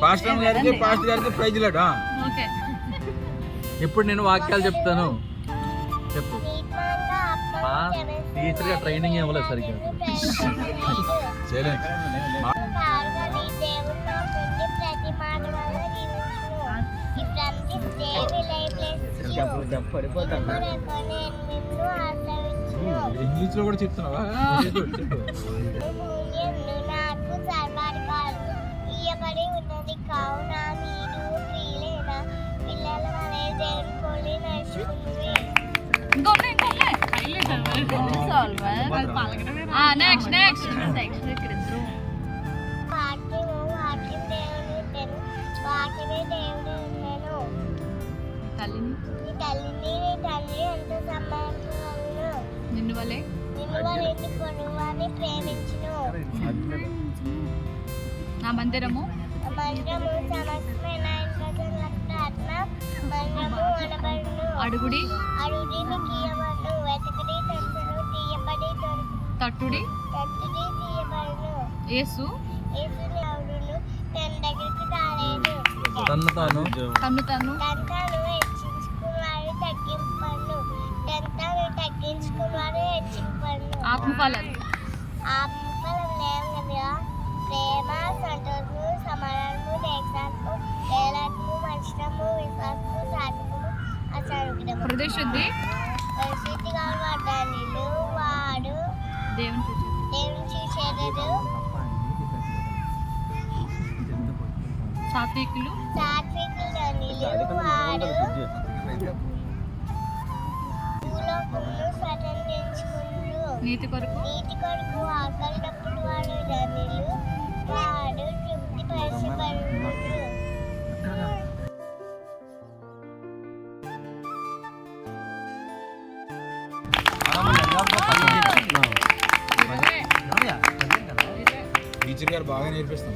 Pastor గారికి praise లేట. ఇప్పుడు నేను వాక్యాలు చెప్తాను, చెప్పు. టీచర్ గా ట్రైనింగ్ ఇవ్వలేదు సరిగ్గా. ఇంగ్లీష్ లో కూడా చెప్తున్నావా? ఇయ్యబడి ఉన్నది కావున మీరు ప్రియులైన పిల్లల వలె దేవుని పోలి నడుచుకుని. వాక్యం దేవుని ఉండెను, వాక్యమే దేవుడు ఉండెను. తల్లిని నీ తండ్రి ఎంత సమానమును, నిన్ను వలె పొరుగువాని ప్రేమించును. నా మందిరము సమస్తమైన ఆత్మ మందిరము అనబడును. అడుగుడి మీకు ఇయ్యబడును, వెతకుడి తలుపును తీయబడి దొరుకును, తట్టుడి తీయబడును. యేసుని అవును తన దగ్గరికి రాలేదు. తన్ను తాను హెచ్చించుకున్నవారు తగ్గింపను, తగ్గించుకున్నవారు హెచ్చింపను. ఆత్మఫలాలు ఏమనగా ప్రేమ, సంతోషము, సమాధానము, దీర్ఘశాంతము, దయాళుత్వము, మంచితనము, విశ్వాసము, సాత్వికము, అసహ్యము. హృదయశుద్ధి ధన్యులు వాడు దేవుని చూసేదడు. సాత్వికులు ధన్యులు వాడు భూలోకమును స్వతంత్రించుకుందు. నీతి కొరకు ఆకలినప్పుడు వాడు ధన్యులు వాడు తృప్తి పరిచబడును. టీచర్ గారు బాగా నేర్పిస్తాం.